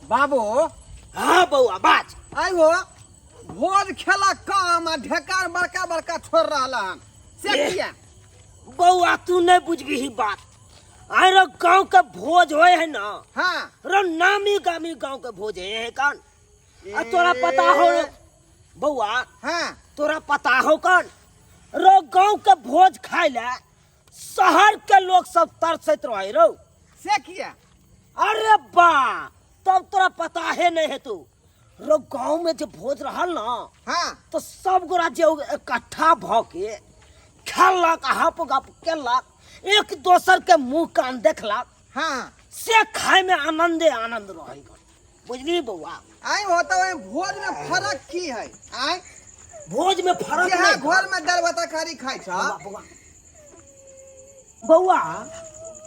बाबू हाँ बउआ बाज आई हो भोज खेला काम ढेकार बड़का बड़का छोड़ रहा से किया बउआ तू नहीं बुझबी ही बात आरो गांव के भोज होए है ना हाँ रो नामी गामी गांव के भोज है कान आ तोरा पता हो बउआ हाँ तोरा पता हो कान रो गांव के भोज खाए ले शहर के लोग सब तरसत रहे रो से किया अरे बा तब तोरा पता है नहीं है तू रो गांव में जो भोज रहल ना हाँ तो सब गोरा जो इकट्ठा भ के खेलक हप गप केलक एक दोसर के मुंह कान देखलक हाँ से खाए में आनंदे आनंद रहे बुझली बउआ आई होता है भोज में फर्क की है आई भोज में फर्क यहाँ नहीं घर में दाल भात खारी खाई छ बउआ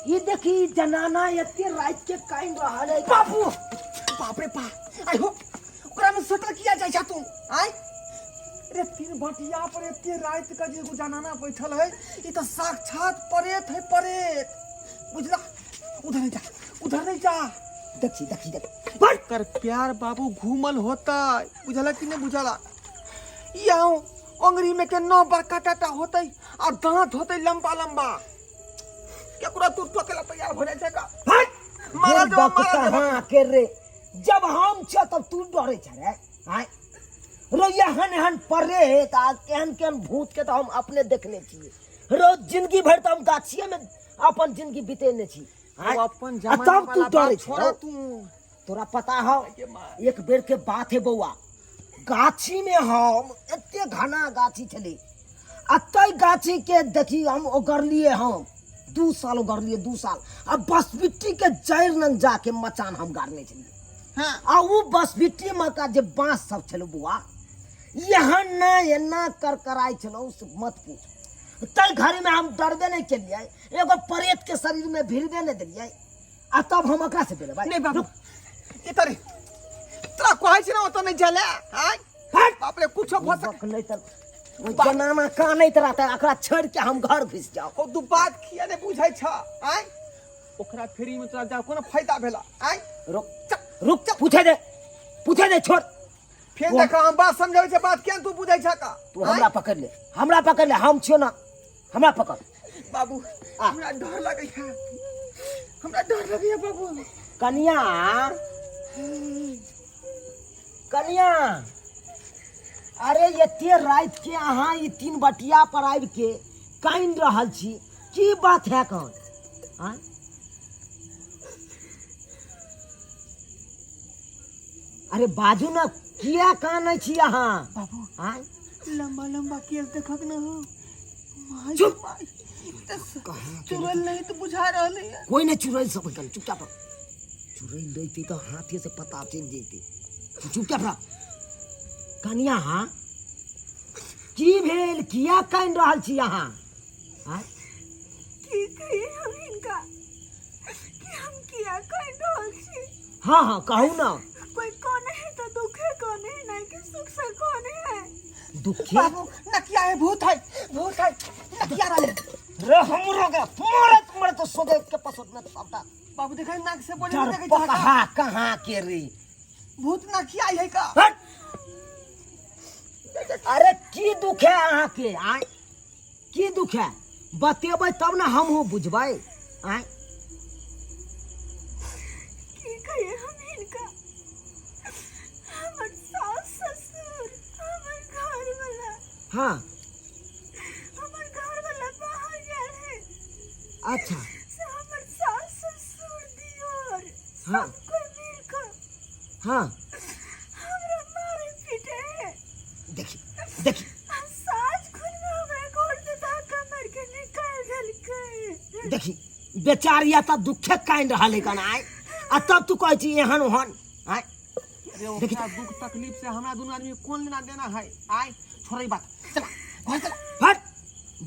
ये देखी जनाना एते रात के काइन रहल है बाबू बाप रे बा आई हो ओकरा में सटल किया जाय छ तू आई रे तीन बटिया पर एते रात का जे जनाना बैठल है ई तो साक्षात परेत है परेत बुझला उधर नहीं जा देखी देखी देख पर कर प्यार बाबू घूमल होता बुझला कि नहीं बुझला याओ अंगरी में के नौ बड़का टाटा होते और दांत होते लंबा लंबा केकरा तू ठोकेला तैयार हो जाए का हट मारा जो कहां के रे जब हम छ तब तू डरे छ रे हाय रो यहन हन परे ता केहन केहन भूत के तो हम अपने देखने छिए रोज जिंदगी भर तो हम गाछिए में अपन जिंदगी बितेने छी हाय अपन जमाना वाला बात छोड़ तू तोरा पता हो एक बेर के बात है बउआ गाछी में हम एते घना गाछी छले अतई गाछी के देखी हम ओगरलिए हम 2 साल ओगरलिए 2 साल अब बसबिट्टी के जड़ नंग जाके मचान हम गाड़ने छलिए हां आ वो बसबिट्टी में का जे बांस सब छलो बुआ यहाँ ना एना करकराई छलो मत पूछ तई घरे में हम डरबे नहीं केलिए एगो परेत के शरीर में भिड़बे नहीं दिलिए आ तब हम एकरा से बेले भाई नहीं बाबू इतरे तोरा कहै छी ना ओत नहीं चले हाय हट बाप रे कुछ हो सक नहीं त जनाना कानैत रहता एकरा छोड़ के हम घर घुस जाओ हो दू बात किया ने बुझै छ आय ओकरा फेरी में तोरा जा कोनो फायदा भेला आय रुक पूछे दे छोड़ फेर देखा हम बात समझावे छ बात केन तू बुझै छ का तू हमरा पकड़ ले हम छियो ना हमरा पकड़ बाबू हमरा डर लगै है हमरा डर लगै है बाबू कनिया अरे एते रात के अहाँ ई 3 बटिया पर आबि के काइन रहल छी की बात है कौन हां अरे बाजू ना किया कानै छी अहाँ बाबू हां लंबा लंबा केस देखक न हो चुप चुरल नहीं तो बुझा रहले है कोई नहीं चुरैल सब कन चुपचाप चुरैल लेते तो हाथे से पता चल जेते चुपचाप रह कनिया हां की भेल किया काइन रहल छी अहाँ हां की कही हम इनका कि हम किया काइन रहल छी हां कहू ना कोई कोने है तो दुखे कोने है नहीं कि सुख से कोने है दुखे बाबू नकिया है भूत है नकिया रहले रे हमरो के मरत तो सोदे के पसत न सबटा बाबू देखै नाक से बोले चार देखै पकहा कहां के रे भूत नकिया है का हट अरे की दुख है अहाँ के आय की दुख है बतेबै तब ना हम हो बुझबै आय की कही हम इनका हमर सास ससुर हमर घर वाला हां हमर घर वाला बाहर गेल है अच्छा से हमर सास ससुर दियोर हाँ। सब कोई मिलकर हां हमरा मारे पीटे है देखी साज खुद में हमरा गोड़ से धक्का मार के निकाल देलकै देखी बेचारिया त दुखे काइन रहले कन आय आ तब तू कहै छी एहन ओहन आय रे ओकरा दुख तकलीफ से हमरा दोनों आदमी कोन लेना देना है आय छोड़ई बात चला घर चला हट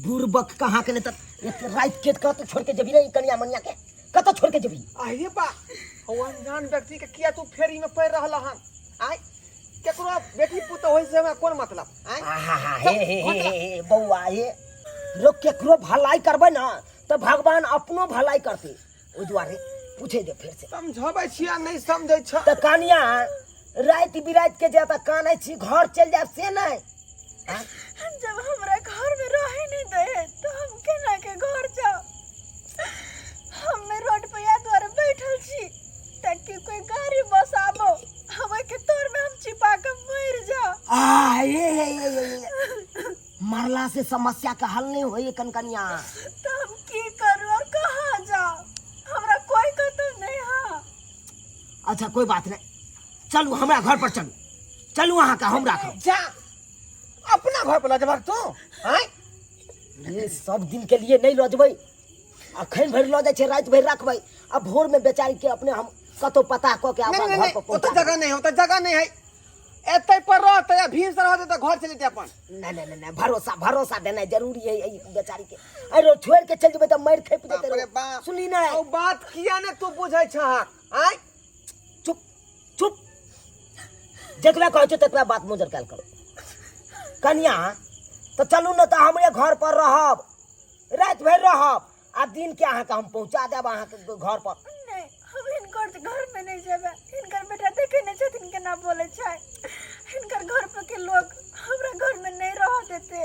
बुरबक कहां के ने त एक रात के कत छोड़ के जबी रे कनिया मनिया के कत छोड़ के जबी अरे बा ओ अनजान व्यक्ति के किया तू फेरी में पड़ रहल हन आय केकरो बेटी पुत होय से हमरा कोन मतलब आय हे बौआ हे लोग केकरो भलाई करबै ना तो भगवान अपनो भलाई करते ओहि दुआरे पूछे दे फिर से समझबै छिया नहीं समझै छ तो कनिया रात बिरात के जाता कानै छी घर चल जाए से नहीं हाँ? जब हमरा घर में रहे नहीं दे तो हम केना के घर जाओ। हम रोड पे या द्वारा बैठल छी ताकि कोई गाड़ी बस आबो हमें के तोर में हम छिपा के मर जाओ। ये मरला से समस्या का हल नहीं होई कनिया। तो हम की करूं और कहाँ जाओ, हमरा कोई कतौ नहीं है। अच्छा कोई बात नहीं, चलू हमरा घर पर चलू, चलू वहाँ का हम राखब। जा अपना घर पर लजबक तो हैं ये सब दिन के लिए नहीं लजबै, अखन भर ल जाय छै, रात भर रखबै, अब भोर में बेचारी के अपने हम कतो पता क के अपन घर पर ओ तो जगह नहीं हो, तो जगह नहीं है एतै पर रहतै या भीड़ से रहतै तो घर चलते अपन। नहीं भरोसा देना जरूरी है ये बेचारी के। अरे छोड़ के चल जेबै त मार खेप देते अरे रहो। बाप सुनी ना ओ बात किया ने तू बुझै छ हैं चुप चुप, जतबा कहै छ ततबा बात मुजर काल करो। कनिया तो चलू न तो हमरे घर पर रहब, रात भर रहब, आ दिन के अहाँ का हम पहुंचा देब अहाँ के घर पर। नहीं हम इनकर घर में नहीं जेबे, इनकर बेटा देखे नहीं छथिन केना बोले छै, इनकर घर पर के लोग हमरा घर में नहीं रह देते।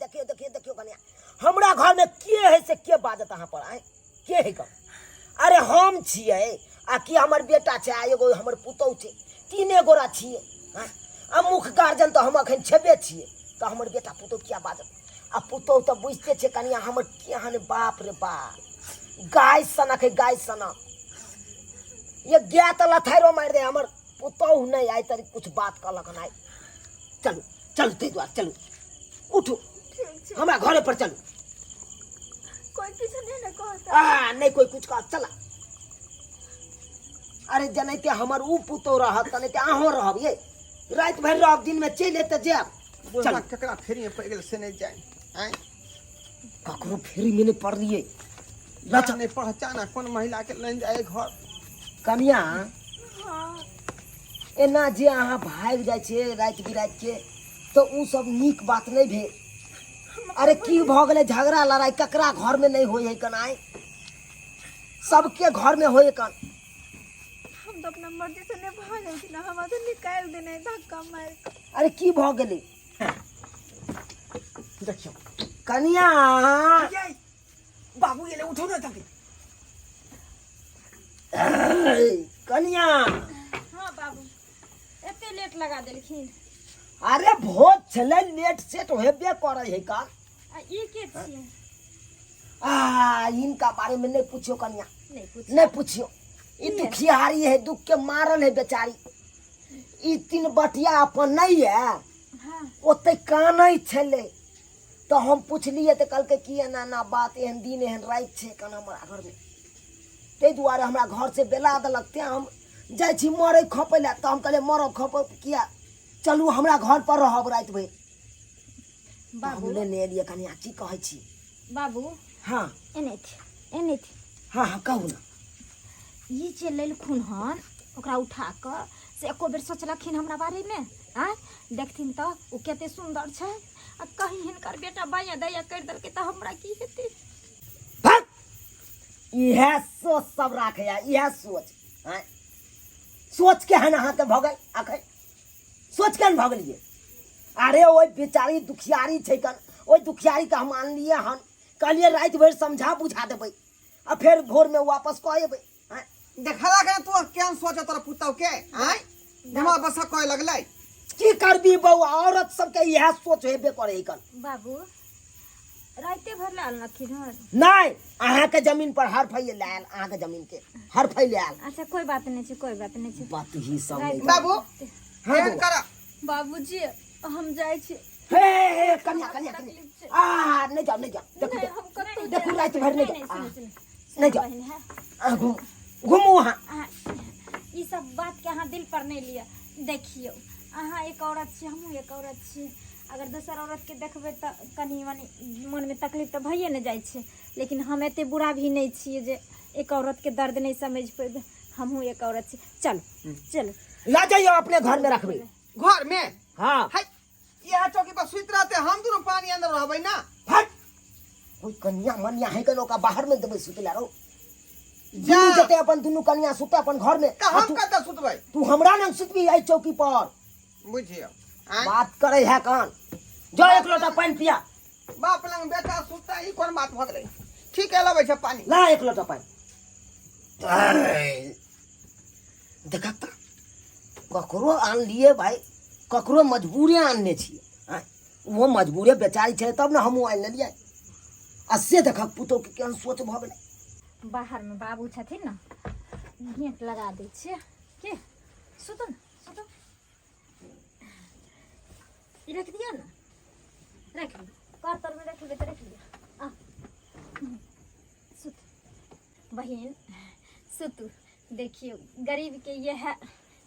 देखियो कनिया, हमरा घर में के है से के बाजत अहाँ पर आए के है का? अरे हम छिए आ कि हमर बेटा छै, आ एगो हमर पुतौ छै, तीने गोरा छिए। आ मुख गार्जन तो हम अखन छेबे छिए, तो हमर बेटा पुतौ किया बाजत? आ पुतौ तो बुझते छे कनिया हमर केहन बाप रे बाप, गाय सनक है गाय सनक। ये गाय तो लथारो मार दे, हमर पुतौ नहीं आई तरी कुछ बात कहलक नहीं। चलू चलू ते द्वार चलू, उठू हमरा घरे पर चलू। कोई किछ नहीं न कहता। नहीं कोई कुछ कह चला। अरे जनैते हमर ऊ पुतौ रहत तने अहो रहब, ये रात भर रहब, दिन में चल एते जाब। बुझना ककरा फेरी में पड़ गेल से नहीं जाए हैं ककरो फेरी में नहीं पड़ रही है। लचा नहीं पहचाना कौन महिला के लेन जाए घर। कनिया हाँ एना जे अहाँ भाग जाय छे रात बिरात के तो ऊ सब नीक बात नहीं भेल। अरे की भ गेलै, झगड़ा लड़ाई ककरा घर में नहीं होय है कनाई, सबके घर में होय कन। हम तो अपना मर्जी से नहीं भाग जाए ना, हम तो निकाल देने धक्का मार के। अरे की भ गेलै देखियो कनिया? बाबू ये ले उठो ना जल्दी। कनिया हाँ बाबू एते लेट लगा देलखिन। अरे भोज छलै, लेट सेट हेबे करे है का। आ ई के छियै? इनका बारे में नहीं पूछियो कनिया, नहीं पूछ। नहीं पूछियो। ई दुखियारी है, दुख के मारल है बेचारी। ई तीन बटिया अपन नहीं है, हाँ ओते कानै छले, तो हम पूछलिए तो कल के की एना ना बात, एहन दिन एहन रात छे कन हमरा घर में, ते दुआरे हमरा घर से बेला देलक। ते हम जाय छी मरे खपे ला, तो हम कहले मरब खपब किया, चलू हमरा घर पर रहब रात भर। बाबू हम लेने एलिए कनिया, की कहै छी? बाबू हाँ एने थी हाँ कहू ना। ई जे लेलखुन हन ओकरा उठा क से एको बेर सोचलखिन हमरा बारे में? आ देखथिन तो उ कते सुंदर छै, आ कहीं हिनकर बेटा बाया दया कर देलकै तो हमरा की हेतै? भाग, इहे सोच सब राखे या, इहे सोच हैं? सोच के हन अहाँ के भगल आखै, सोच के भगलिए। अरे ओइ बेचारी दुखियारी छै कन, ओइ दुखियारी का हम आनलिए हन, कहलिए रात भर समझा बुझा देबै, आ फिर भोर में वापस कह एबै। देखला के तू केन सोचे तोरा पुतौ के हैं दिमाग बसा कहे लगलै। की करबी बउआ, औरत सबके इहे सोच हेबे करे है कन। बाबू राते भर लाल नखिन हन? नहीं, अहाँ के जमीन पर हर फैले लायल, अहाँ के जमीन के हर फैले आयल। अच्छा कोई बात नहीं छै, कोई बात नहीं छै। बात ही सब नहीं। बाबू हाँ केन करा बाबूजी हम जाय छी। हे कन्या कन्या कन्या, नहीं जाओ नहीं जाओ, देखो नहीं हम कतौ देखो रात भर नहीं जाओ, नहीं जाओ, बहन है घूमू वहाँ। ई सब बात के अहाँ दिल पर नहीं लिया। देखियो अहाँ एक औरत छी, हमहूँ एक औरत छी, अगर दोसर औरत के देखबै तो कनी मनी मन में तकलीफ तो भइए न जाइ छै, लेकिन हम एते बुरा भी नहीं छियै जे एक औरत के दर्द नहीं समझ पेबै। हमहूँ एक औरत छी, चलो चलो ला जाइयो अपने घर में रखबे। घर में हाँ है यह चौकी पर सुत रहते, हम दोनों पानी अंदर रहबै ना। हट, कोई कन्या मनिया है के लोग बाहर में देबे सुतला रो जा जते अपन दुनू कन्या सुते अपन घर में हम कत सुतबै तू हमरा नंग सुतबी आई चौकी पर बुझियो बात करे है कान जो एक लोटा पानी पिया बाप लंग बेटा सुता ई कोन बात भ गेलै ठीक है लबै छै पानी ला एक लोटा पानी देखा ककरो आन लिए भाई ककरो मजबूरे आनने छिए वो मजबूरे बेचारी छै तब ना हमहूँ आनि लेलिए आ से देखा पुतौ के केहन सोच भऽ गेलै बाहर में बाबू छथिन ना गेट लगा दै छियै के सुतू ना सुतू ई रख दिया ना रख लिया कार्तर में रख लिया तो रख लिया सुत बहन सुतू देखियो गरीब के ये है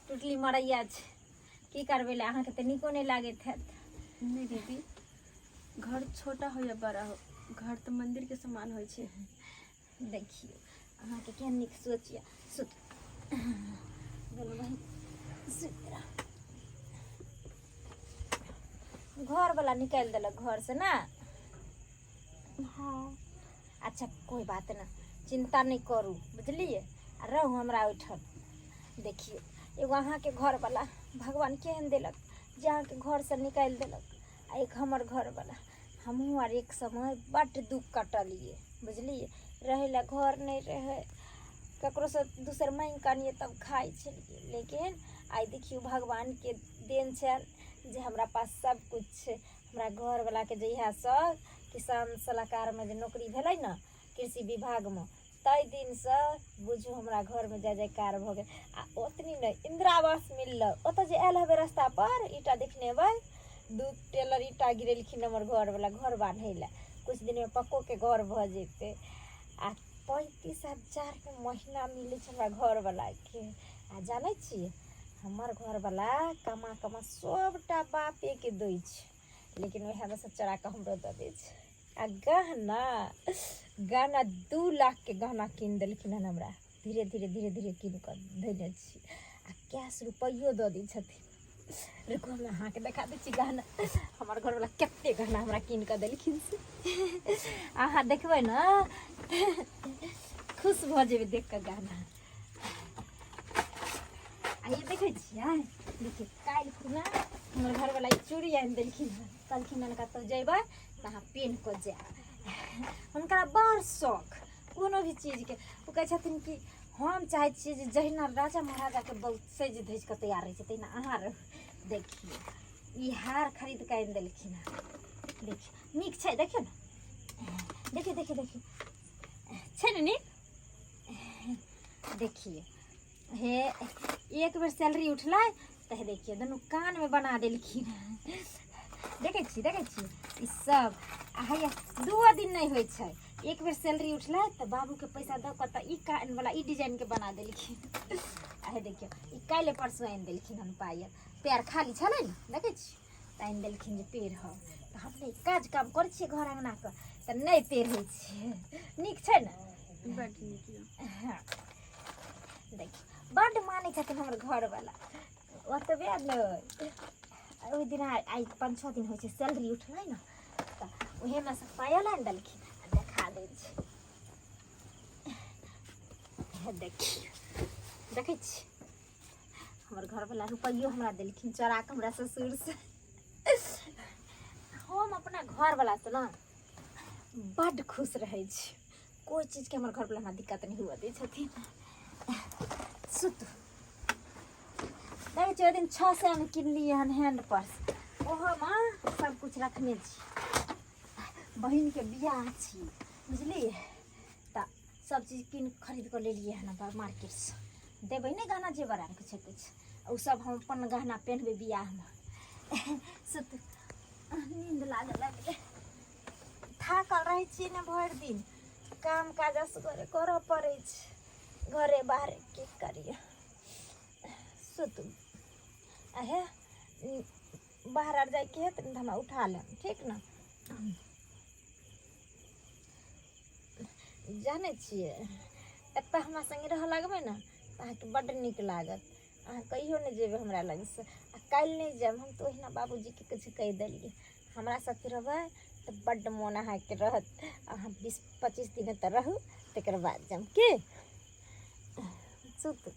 टुटली मरैया छै की करबै ले अहाँके तऽ नीको नहि लागैत हैत नहीं दीदी, घर छोटा हो या बड़ा हो, घर तो मंदिर के समान हो छे। देखियो अहाँके केहन नीक सोचिया सुत बोलो बहन सुत रह। घर वाला निकाल देलक घर से ना। हाँ अच्छा कोई बात ना, चिंता नहीं करू बुझलिए, रहू हमरा ओठन। देखियो एगो अहाँके घर वाला भगवान केहन देलक जे अहाँके घर से निकाल देलक, आ एक हमर घर वाला। हमहूँ आर एक समय बड़ दुख कटलिए बुझलिए, रहे ला घर नहीं रहे, ककरो से दूसर मांग कानिए तब खाई छलिए, लेकिन आई देखियो भगवान के देन छे जे हमरा पास सब कुछ छे। हमरा घर वाला के जहिया से किसान सलाहकार में जे नौकरी भेलै ना कृषि विभाग में, तई दिन से बुझू हमरा घर में जय जयकार भ गए। आ ओतनी नहीं इंदिरा आवास मिलल, ओत जे आयल हबे रास्ता पर ईटा देखने बे, 2 टेलर ईटा गिरेलखिन हमर घर वाला घर बांधे ला। कुछ दिन में पक्को के घर भ जेते। आ 35,000 के महीना मिले हमरा घर वाला के। आ जाने छिए हमर घर वाला कमा कमा सबटा बापे के दै छै, लेकिन वह में से चरा के हमरो द दै छै। आ गहना 2 लाख के गहना कीन देलखिन हन हमरा, धीरे धीरे कीन कर देने छी। आ कैश रुपयो द दै छथिन। रुको हम अहाँके देखा दै छी गहना, हमर घर वाला कते गहना हमरा कीन कर देलखिन से अहाँ देखबै ना खुश भ जेबै देख के गहना। आ ये देखे छियै, देखिए काल्हि खुना हमर घर वाला चूड़ी आनि देलखिन हन, कहलखिन हन कतौ जेबै तऽ अहाँ पेन कऽ जायब। हुनका बड़ शौक कोनो भी चीज के। वो कहै छथिन कि हम चाहै छियै जे जहिना राजा महाराजा के बहुत सज धज के तैयार रहै छै तहिना अहाँ रहू। देखिए ई हार खरीद के आनि देलखिन हन, देखिए नीक छै, देखियो ना, देखिए छै ने नीक। देखिए हे एक बेर सैलरी उठलै तऽ देखिए दुनू कान में बना देलखिन। देखे छी ई सब हैया 2 दिन नहीं होइ छै, एक बेर सैलरी उठलै तऽ बाबू के पैसा दऽ कऽ तऽ ई कान वाला ई डिजाइन के बना देलखिन। आ देखियो ई काल्हि परसों आनि देलखिन हन पायल, पैर खाली छलै ने देखे छी तऽ आनि देलखिन जे पैर हो। तऽ हमने काज काम करै छियै घर अंगना के तऽ नहीं पैर होइ छै, नीक छै ने। बड नीक यऽ। देखिए बड्ड मानै छथिन हमर घर वाला, ओतबे नहि ओहि दिन आई 5-6 दिन होइ छै सैलरी उठलै ने तऽ उहे में से पायल आनि देलखिन। देखा दै छी, देखिए देखै छी हमर घर वाला रुपयो हमरा देलखिन चोरा के हमरा ससुर से। हम अपना घर वाला से ना बड्ड खुश रहे छी, कोई चीज के हमर घर वाला हमरा दिक्कत नहीं हुआ दै छथिन। सुतू देखै छियै, ओहि दिन 600 में किनलिए हन हैंड पर्स, ओहोमे सब कुछ रखने छी। बहिन के बियाह छी बुझलिए, तऽ सब चीज कीन खरीद कर लेलिए हन मार्केट से। देबै नहीं गहना जेवर आर कुछ कुछ, उ सब हम अपन गहना पहनबै बियाह में। सुतू नींद लागल, थाकल रहै छी ने भरि दिन, काम काज असगरे करऽ पड़ै छै, घरे बाहरे की करिए। सुतू अहे बाहर आर जाए के है तऽ हमरा उठा लेब ठीक ना। जाने छिए एतऽ हमरा संगे रह लगबै ना तऽ अहाँके बड्ड नीक लागत, अहाँ कहियो नहीं जेबै हमरा लग से। आ काल्हि नहीं जायब हम तऽ ओहिना बाबूजी के कुछ कहि देलिए, हमरा साथे रहबै तो बड्ड मोन अहाँके रहत। अहाँ 20-25 दिन तो रहू, तकर बाद जम के सुत।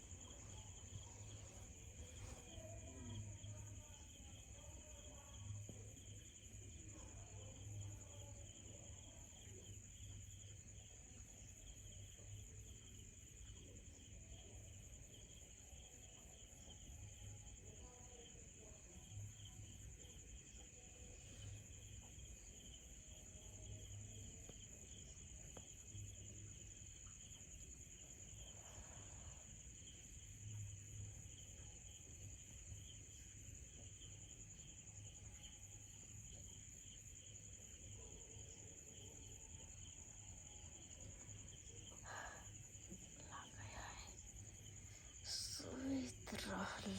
सुइत रहले।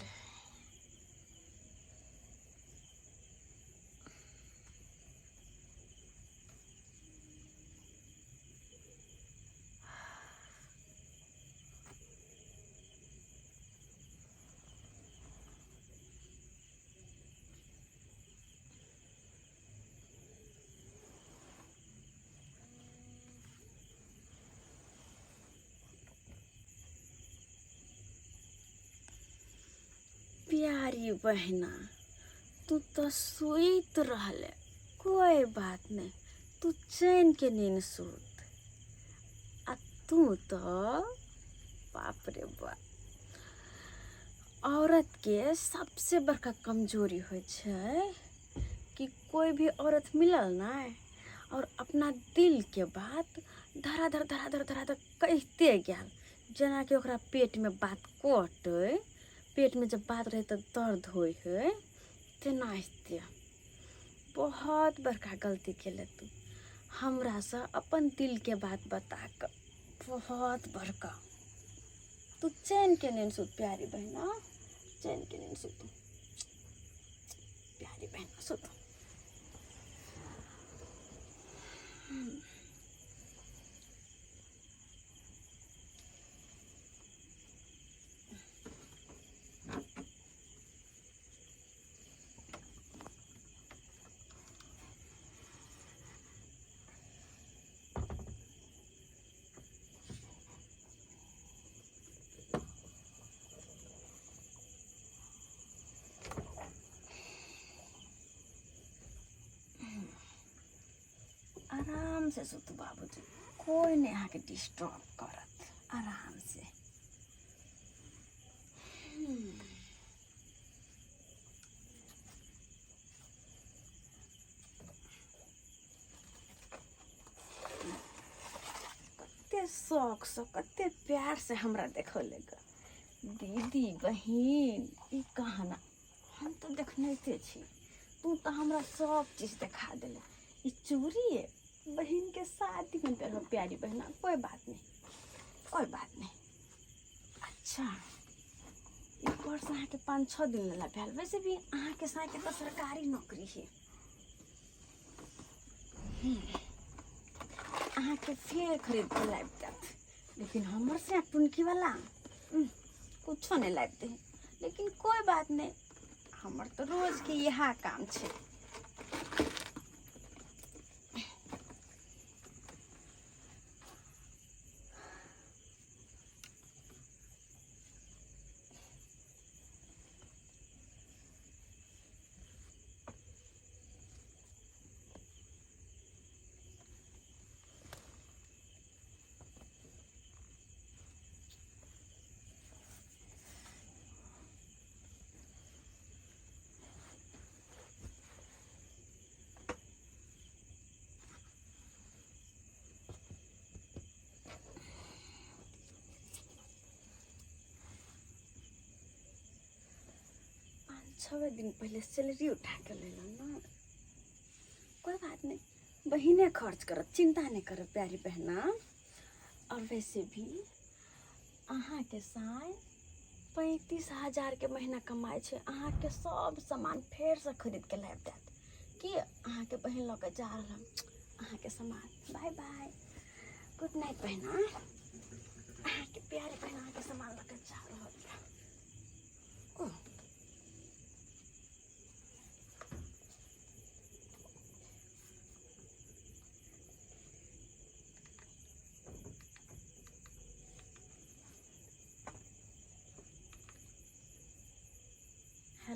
प्यारी बहना, तू तो सुइत रहले, कोई बात नहीं, तू चैन के नींद सूत। आ तू तो बाप रे बाप, औरत के सबसे बड़का कमजोरी हो छै कि कोई भी औरत मिलल ना और अपना दिल के बात धराधर धराधर धराधर कहते गेल, जेना कि ओकरा पेट में बात कटे, पेट में जब बात रहे तो दर्द होए है, तेनाहिते बहुत बड़का गलती केले तू हमरा से अपन दिल के बात बता कर, बहुत बड़का। तू चैन के नींद सुत प्यारी बहना, चैन के नींद सुत प्यारी बहना, सुत। आराम से सुत बाबूजी, कोई नहीं आके डिस्टर्ब करत, आराम से। कते शौक से, कते प्यार से हमरा देखो लेगा दीदी बहन, ई कहना हम तो देखने छी, तू तो हमरा सब चीज दिखा दिले। ई चूड़ी है बहन के शादी में पहनो प्यारी बहना, कोई बात नहीं, कोई बात नहीं। अच्छा, ई पर्स अहाँ के 5-6 दिन ला भेल, वैसे भी अहाँ के साथ के तो सरकारी नौकरी है, अहाँ के फिर खरीद के लाइब देत, लेकिन हमर से टुनकी वाला कुछो नहीं लाइब दे। लेकिन कोई बात नहीं, हमर तो रोज के यह काम छे। छः दिन पहले सैलरी उठा के ले लो ना, कोई बात नहीं, बहिने खर्च करत, चिंता नहीं कर प्यारी बहना। और वैसे भी अहाँ के साथ 35,000 के महीना कमाए छे, अहाँ के सब सामान फेर से खरीद के लाइब देत कि अहाँ के बहन लऽ के जा रहल अहाँ के सामान। बाय बाय, गुड नाइट बहना, अहाँ के प्यारे बहन अहाँ के सामान लऽ के जा रहल।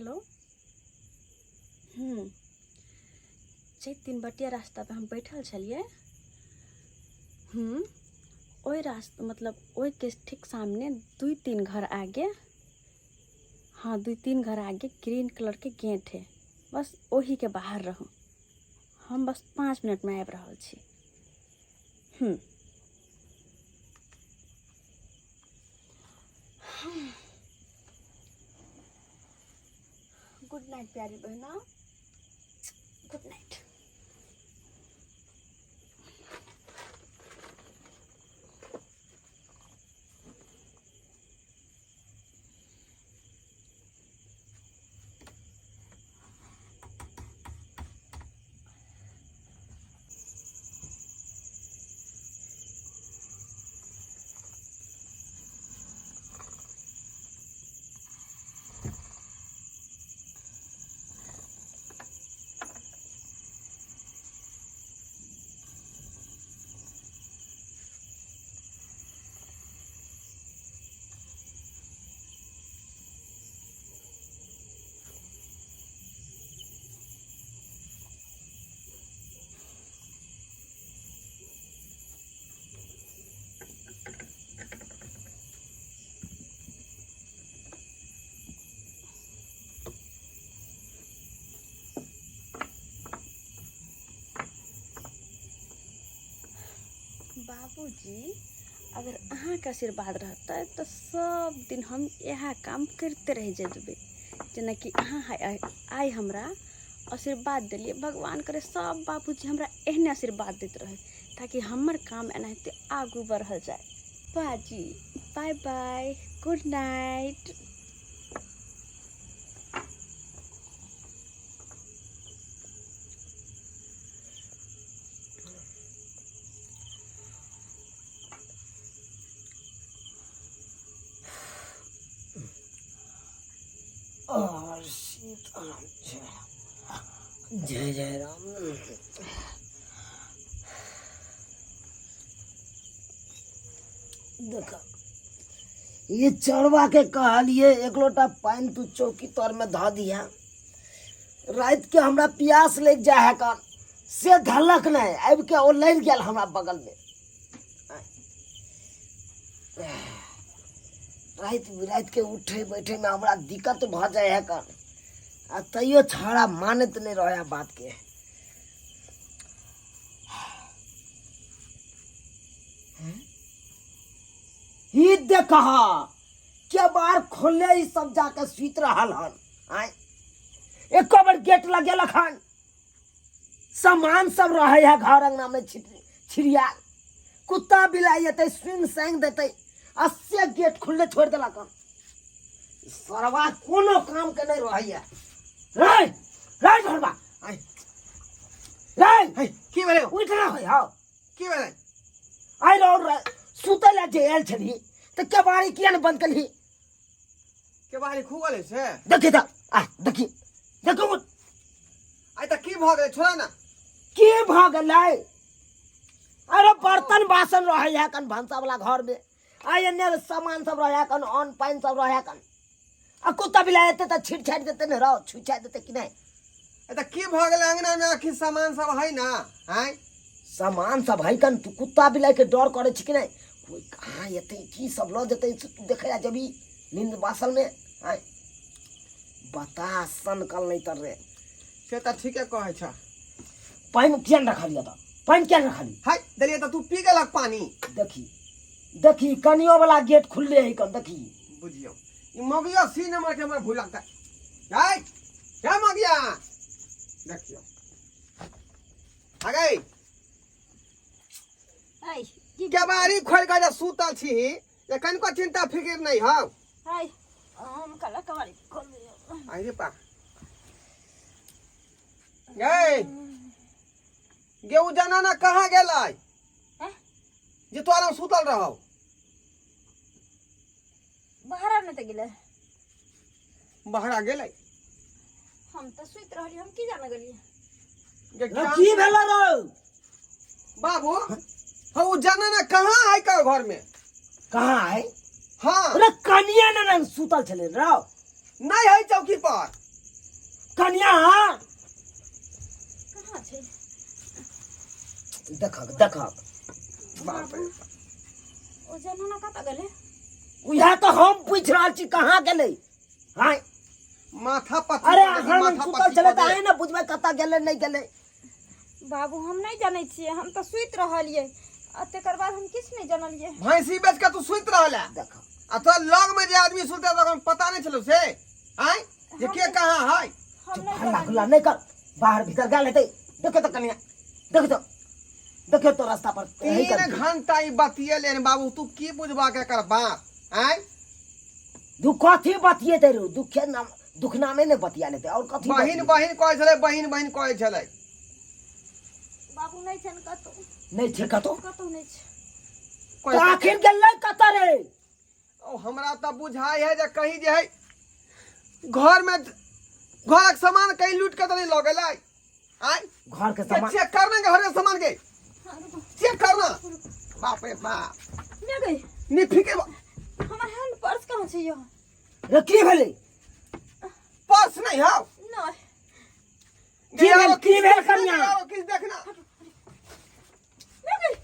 हेलो जे 3 बटिया रास्ता पे हम बैठल छलिए ओहि रास्ता मतलब ओहि के ठीक सामने 2-3 घर आगे, हाँ 2-3 घर आगे ग्रीन कलर के गेट है, बस वही के बाहर रहूँ। हम बस 5 मिनट में आबि रहल छी। गुड नाइट प्यारी बहना, गुड नाइट। बाबूजी अगर अहाँ के आशीर्वाद रहता तो सब दिन हम यह काम करते रह जेबे। जेना कि अहाँ आइ हमरा आशीर्वाद दिलिए, भगवान करे सब बाबूजी हमरा एहने आशीर्वाद देते रहे ताकि हमर काम एनाहिते आगू बढ़ल जाए। बाजी बाय बाय, गुड नाइट। और सीताराम जय जय राम। देखा ये चढ़वा के कहलिए एक लोटा पानी तू चौकी तर में धा दिया, रात के हमरा प्यास लग जा है कर से धलक नहीं अब के ओ लड़ गया हमरा बगल में। रात के उठे बैठे में हमरा दिक्कत भ जाए है कर, आ तैयो छाड़ा मानत नहीं रहा बात के। ही देखा के बार खोले ही सब जाके सुत रहल हन। आय एक बार गेट लगे लखन सामान सब रहे है घर अंगना में छिड़िया, कुत्ता बिलाई अते सुन सेंग देते, अस्से गेट खुले छोड़ देला कन। सरवा कोनो काम के नहीं रही है। रे रे घरबा आय रे की भेलै उठ ना होय हां की भेलै आय रो सुतल जे आयल छली त केबाड़ी किया ने बंद कली? केबाड़ी खुगल है से देखी त आ देखी देखो आइ त की भ गेलै छोड़ा ना। की भ गेलै? अरे बर्तन बासन रहे है कन भंसा वाला घर में, आय ने सामान सब रहे कन, अन्न पानी सब रहे कन, आ कुत्ता बिलाई एते त छिट छाट देते ने रहो छुछा देते कि नहीं? ए त की भ गेलै अंगना में आखिर सामान सब है ना। हैं सामान सब है कन, तू कुत्ता बिलाई के डर करे छी कि नहीं? कोई कहाँ येते की सब ल देते तू देखे जबी नींद बासल में। आय बता सन कल नहीं तर रे से त ठीके कहै छ। पानी किया रखलिया त पानी क्या रखली? हाय देलिए त तू पी गेलक पानी। देखी देखी कनियो वाला गेट खुले है कन, देखी बुझियो ई मगिया सी नंबर के हमरा भूलक त। हाय क्या मगिया देखियो आ गई हाय केबाड़ी खोल के सुतल छी, एखन को चिंता फिक्र नहीं हौ। हाय हम कला कबाड़ी खोल दियो। आई रे पा गई गे उ जनाना कहाँ गेलै जे तोरा सुतल रहो? बाहर न त गेले, बहरा गेलै। हम त सुइत रहली, हम की जाने गेलिए। गे की भेला रो बाबू हाँ उ जनाना कहाँ है का घर में? कहाँ है? हाँ अरे कनिया न सुतल छले रो। नहीं है चौकी पर। कन्या कहाँ छै? देखक देखक बाप रे ओ जनाना कतऽ गेलै? उहे तो हम पूछ रहल छी कहाँ गेलै। हाय माथा पत्ती अरे पड़े, हम माथा सुतल पत्ती छलै त पड़े। आए ना बुझबै कतऽ गेलै नहीं गेलै। बाबू हम नहीं जानै छियै, हम तो सुति रहलियै आ तेकर बाद हम किछ नहीं जानलियै। भैंसी बेच के तू सुत रहल है देख आ तो लग में जे आदमी सुते तखन पता नहीं चलो से आय जे के कहाँ है। हम नहीं हल्ला जानलियै। गुल्ला नहीं कर, बाहर भीतर गेल हेतै। देखो तो कन्या देखो तो रास्ता पर यही 3 कर। घंटा ई बतियेले बाबू तू की बुझबा के कर बाप आय दुख कथी बतिएते रो, दुखे नाम दुख नामे ने बतिया लेते और कथी बहिन बहिन कहै छलै बहिन बहिन कहै छलै। बाबू नहीं छन कतौ, नहीं छे कतो कतौ नहीं छै। तो आखिर गेलै कतऽ रे? ओ हमरा त बुझाई है जे कहीं जे है घर में घरक सामान कहीं लूट के तो नहीं लगे लाई आय घर के सामान चेक करने के घर के सामान के चेक करना बाप रे बाप ले गई नी फिके हमर हैंड पर्स कहाँ छै यो? रे की भेलै? पर्स नहीं है नहीं की भेल कन्या? किस देखना ले गई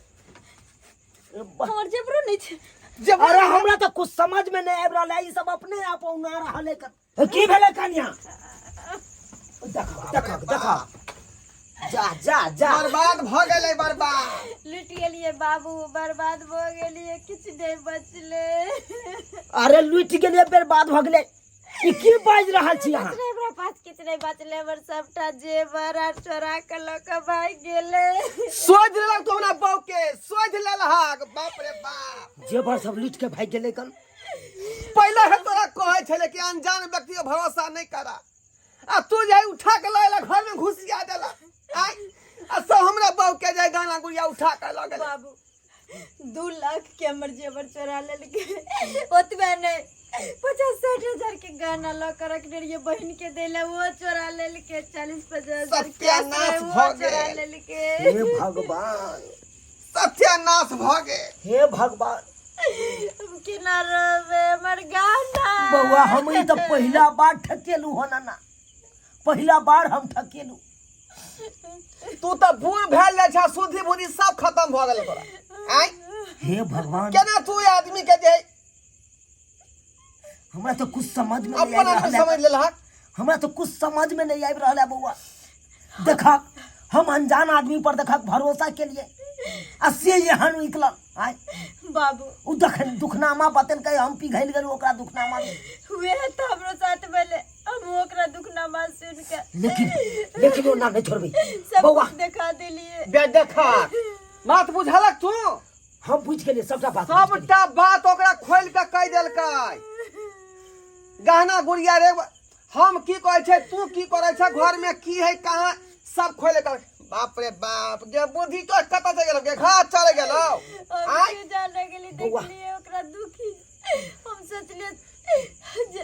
हमर जेबरो नहीं छै। जब अरे हमरा तो कुछ समझ में नहीं आबि रहल है, ई सब अपने आप औना रहले कर। की भेलै कन्या? देखक जा जा जा बर्बाद भ गेलै बर्बाद। लुट गेलिए बाबू, बर्बाद भ गेलिए, किछ नहीं बचले। अरे लुटि गेलिए बर्बाद भ गेलै। ई की बाज रहल छी अहाँ? हमरा पास किछ नहीं बचले, हमर सबटा जेवर आ चोरा के ल के भाग गेले। सोच लेलक तो हमरा बहू के सोच लेलहक बाप रे बाप। जेवर सब लुट के भाग गेलै कन। पहले है तोरा कहै छले कि अनजान व्यक्ति पर भरोसा नहीं करा आ तू जे उठा के लायला घर में घुसिया देला आय आ सब हमरा बहू के जे गाना गुड़िया उठा के ल गेल। बाबू 2 लाख के हमर जेवर चोरा लेलके, ओतबे नहीं 50-60 हजार के गाना ला कर रखने रहिए बहन के देला, वो चोरा लेलके। 40-50 हजार के सत्यानाश वो भ चोरा गेल। लेलके। हे भगवान, सत्यानाश भ गेल। हे भगवान। हम केना रहबे हमर गाना? बउआ हम ई तो पहला बार ठकेलू हो ना, पहला बार हम ठकेलू। तू तो बूढ़ भेल ले छ, सुधी बुद्धि सब खत्म भ गेल तोरा आय हे भगवान, केना तू आदमी के जे हमरा तो कुछ समझ में नहीं अपन आबि आदमी रहल समझ लेलहक। हमरा तो कुछ समझ में नहीं आबि रहल है बउआ। देखक हम अनजान आदमी पर देखक भरोसा के लिए आ से यहाँ निकलल। आय बाबू उ दुखनामा बतन के हम पिघल गेल ओकरा दुखनामा में। हुए तो हमरो साथ भेले, हम ओकरा दुखनामा सुन के लेकिन वो ना नहीं छोड़बे सब बउआ। कुछ दिखा देलिए। बे देखा बात बुझलक तू हम पूछ के लिए सबटा बात पूछ के लिए। सबटा बात ओकरा खोल के कह देलकै। गहना गुड़िया रे हम की कहै छै तू की करै छै घर में की है कहाँ सब खोले कर। बाप रे बाप जे बुद्धि तो कतऽ से गेल के घर चले गेलो हम के जाने के लिए देखलिए ओकरा दुखी। हम सोचलिए जे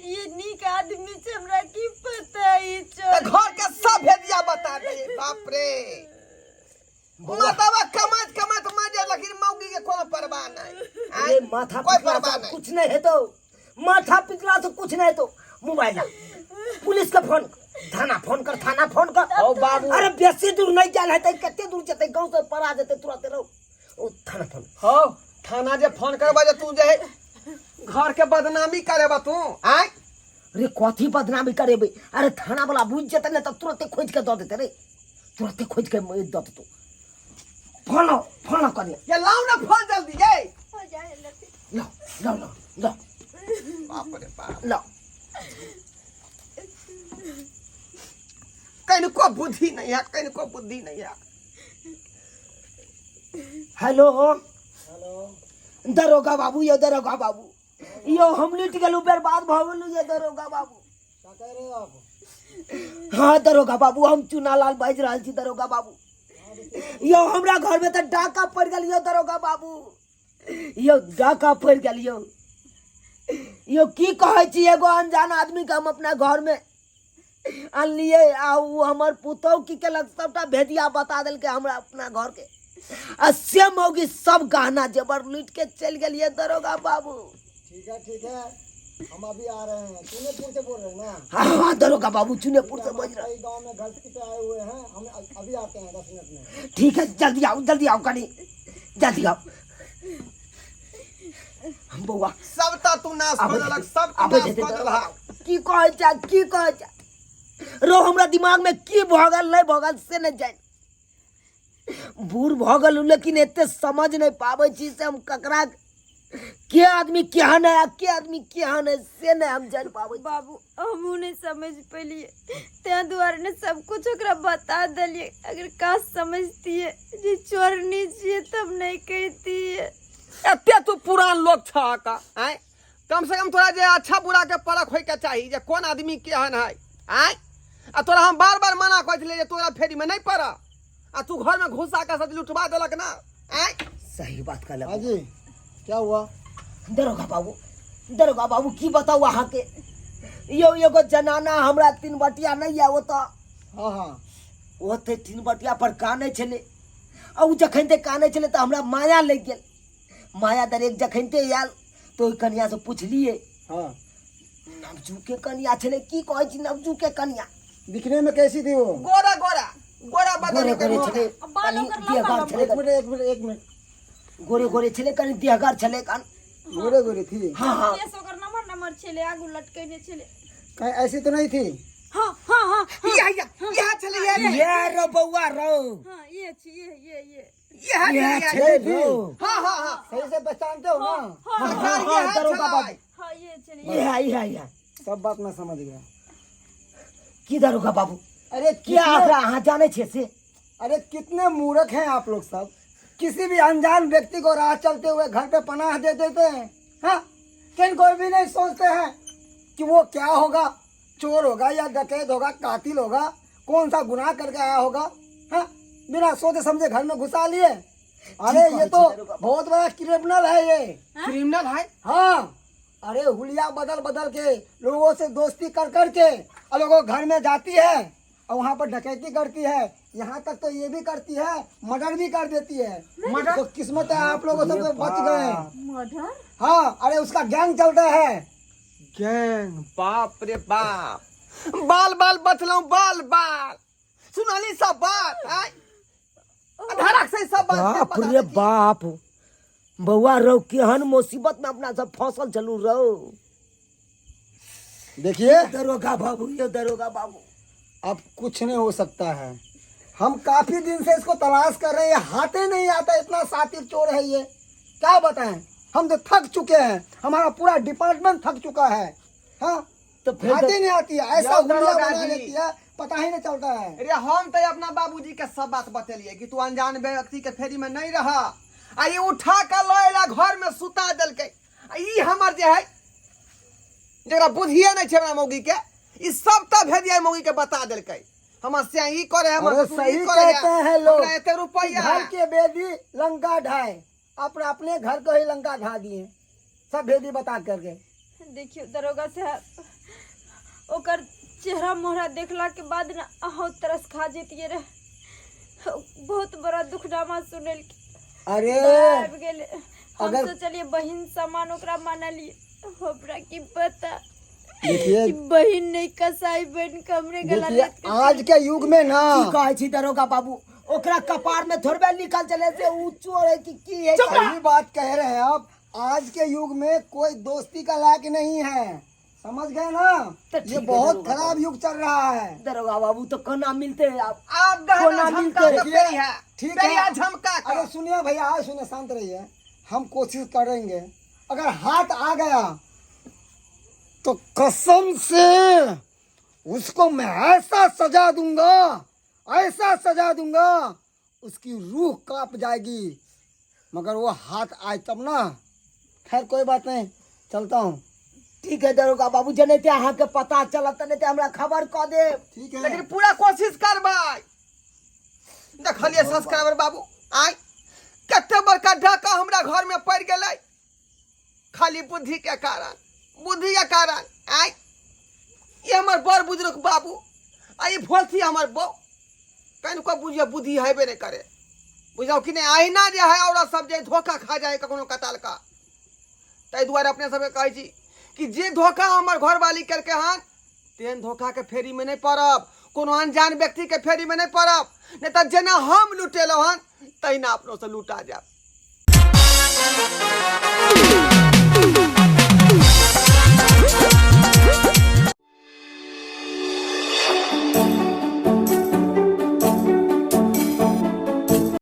ये नीक आदमी छै, हमरा की पता ई चोर। घर के सब भेदिया बता दे। बाप रे मातावा कमात कमात मजे, लेकिन मौगी के कोनो परवाह नहीं। अरे माथा कोई पिटला परवाह से नहीं। कुछ नहीं है तो, माथा पिटला से कुछ नहीं तो मोबाइल ला, पुलिस का फोन, थाना फोन कर, थाना फोन कर। ओ बाबू अरे बेसी दूर नहीं जाना है, कते दूर जते गांव से परा जते तुरंत रहो। ओ थाना फोन। हो थाना जे फोन करबा जे तू जे घर के बदनामी करेबा तू आय रे कथी बदनामी करेबे? अरे थाना वाला बुझ जते न त तुरंत खोज के दे देते रे, तुरंत खोज के दे देते। फोन फोन कर ये लाओ ना फोन जल्दी ये। हो जाए लती। लो लो लो लो बाप रे बाप लो। कहीं को बुद्धि नहीं है, कहीं को बुद्धि नहीं है। हेलो दरोगा बाबू, ये दरोगा बाबू, यो हम लुट गेलू, बर्बाद भ गेलू ये दरोगा बाबू। हाँ दरोगा बाबू, हम चुनालाल बाज रहल छी दरोगा बाबू। यो हमरा घर में तो डाका पड़ गेल यो दरोगा बाबू, यो डाका पड़ गेल यो की कहे छी, एगो अनजान आदमी के हम अपना घर में अनलिए आ उ हमर पुतौ की केलक सबटा भेदिया बता देल के हमरा अपना घर के। आ से मौगी सब गहना जेवर लूट के चल गेलिए दरोगा बाबू। ठीक है हम अभी आ रहे हैं। चुनेपुर से बोल रहे हैं ना? हाँ हाँ दरोगा बाबू चुनेपुर से बोल रहे। कई गांव में गलती पे आए हुए हैं, हम अभी आते हैं 10 मिनट में। ठीक है जल्दी आओ कनी जल्दी आओ। बउआ सब ता तू नाश कर देलक, सब तू आबे नाश जेतै कर दरोगा देलक। की कहै छै रो हमरा दिमाग में की भगल नहीं भगल से नहीं जाए। बूढ़ भगल लेकिन एते समझ नहीं पावे छी से हम ककरा के आदमी केहन है के आदमी केहन है से नहीं हम जान पावे। बाबू हमहू नहीं समझ पेलिए, ते दुआरे ने सब कुछ ओकरा बता दिलिए। अगर का समझती है जे चोरनी छिए तब नहीं कहती है। एते तू पुरान लोग छा का आय, कम से कम तोरा जे अच्छा बुरा के परख होय के चाही जे कौन आदमी केहन है आय। आ तोरा हम बार बार मना कर दिले जे तोरा फेरी में नहीं पड़ा, आ तू घर में घुसा के सब लुटवा देलक ना आय। सही बात कहले हाँ जी, क्या हुआ? दरोगा बाबू की बताऊ अहाँ के यो एगो जनाना हमरा 3 बटिया नहीं है वो तो हाँ हाँ वो थे 3 बटिया पर काने छले। और जखन ते काने छले तो हमरा माया लग गेल। माया दर एक जखन ते आयल तो कन्या से पूछलिए। हाँ। नवजू के कन्या छले की कहै छी नवजू के कन्या दिखने में कैसी थी वो? गोरा गोरा गोरा बदन के गोरे छले बालों कनी कर देहगार छले एक मिनट। गोरे छले कनी देहगार छले कन। गोरे गोरे थी? हाँ हाँ केस ओकर नंबर छले, आगू लटकैने छले। कहीं ऐसी तो नहीं थी? हाँ हाँ हाँ यहाँ चले ये रो बउआ रो हाँ ये छी ये ये छले रो। हाँ हाँ हाँ सही से पहचानते हो ना? हाँ दरोगा बाबू हाँ ये चले। ये सब बात मैं समझ गया। की दरोगा बाबू अरे क्या आखरा अहाँ जाने छे से? अरे कितने मूर्ख हैं आप लोग सब। किसी भी अनजान व्यक्ति को राह चलते हुए घर पे पनाह दे देते हैं। हाँ, किन कोई भी नहीं सोचते हैं कि वो क्या होगा, चोर होगा या डकैत होगा, कातिल होगा, कौन सा गुनाह करके आया होगा। हाँ, बिना सोचे समझे घर में घुसा लिए। अरे ये तो बहुत बड़ा क्रिमिनल है ये। क्रिमिनल है। हाँ, अरे हुलिया बदल बदल के लोगों से दोस्ती कर करके और लोगों के घर में जाती है और वहाँ पर डकैती करती है। यहाँ तक तो ये भी करती है, मर्डर भी कर देती है। मर्डर? तो किस्मत है आप लोगों सब बच गए। मर्डर? हाँ, अरे उसका गैंग चलता है। गैंग? बाप रे बाप, बाल बाल बचलौ बाल बाल सुनाली सब बात आय। धड़क से सब बात बाप रे बाप बउआ रो केहन मुसीबत में अपना सब फसल चलू रो। देखिए दरोगा बाबू ये दरोगा बाबू अब कुछ नहीं हो सकता है। हम काफी दिन से इसको तलाश कर रहे हैं, हाथे नहीं आता। इतना सातिर चोर है ये, क्या बताएं। हम तो थक चुके हैं, हमारा पूरा डिपार्टमेंट थक चुका है। हाँ, तो फिर हाथे नहीं आती है, ऐसा यार हुलिया दरोगा बना जी। लेती है, पता ही नहीं चलता है। अरे हम तो अपना बाबूजी के सब बात बतेलिए कि तू अनजान व्यक्ति के फेरी में नहीं रहा। आ ये उठा कर लैला घर में सुता देलकै। आ ई हमर जे है जरा बुझिए नहीं छे मौगी के, ई सब त भेदिया मौगी के बता देलकै। हमर से ई करे हमर अरे ससुर सही ई करे कहते हैं लोग। हमरा एते रुपया घर के बेदी लंका ढाए, अपने घर को ही लंका ढा दिए सब भेदी बता करके। देखियो दरोगा साहब, ओकर चेहरा मोहरा देखला के बाद ना अहो तरस खा जेतिए रे। बहुत बड़ा दुखनामा सुनल के अरे आबि गेले। हम अगर- सोचलिए बहिन समान ओकरा मानलिए, हमरा की पता देखिए कि बहिन नहीं कसाई बन कमरे गला देखिए लेते। आज के युग में ना की कहै छी दरोगा बाबू ओकरा कपार में थोड़बे निकल चले से ऊ चोर है कि की है? सही बात कह रहे हैं आप। आज के युग में कोई दोस्ती का लायक नहीं है, समझ गए ना? तो ठीक ये है, बहुत दरोगा खराब युग चल रहा है। दरोगा बाबू तो कना मिलते हैं आप आप गहना कोना झमका मिलते तो देखिए, पेरी है। ठीक पेरिया है। झमका का। अरे सुनिए भैया, आज सुनिए, शांत रहिए। हम कोशिश करेंगे, अगर हाथ आ गया तो कसम से उसको मैं ऐसा सजा दूंगा, ऐसा सजा दूंगा, उसकी रूह कांप जाएगी। मगर वो हाथ आए तब ना। खैर कोई बात नहीं, चलता हूँ। ठीक है दरोगा बाबू जने ते अहाँ के पता चलत नहीं ते हमरा खबर क दे। ठीक है। लेकिन पूरा कोशिश करबै। देखलिए सब्सक्राइबर बाबू आय कते बड़का ढाका हमरा घर में पड़ गेलै, खाली बुद्धि के कारण आय। ये हमर बड़ बुजुर्ग बाबू आ ई भोलथी हमर बौ कहीं को बुझिए बुद्धि हेबे नहीं करे। बुझाओ कि नहीं, अहिना जे है औरत सब जे धोखा खा जाए कखनो कताल का। ताहि दुआरे अपने सबके कहै छी कि जे धोखा हमर घर वाली करके हन तेन धोखा के फेरी में नहीं पड़ब, कोनो अनजान व्यक्ति के फेरी में नहीं पड़ब, नहीं तो जेना हम लुटेलो हन तहिना अपनों से लूटा जाब।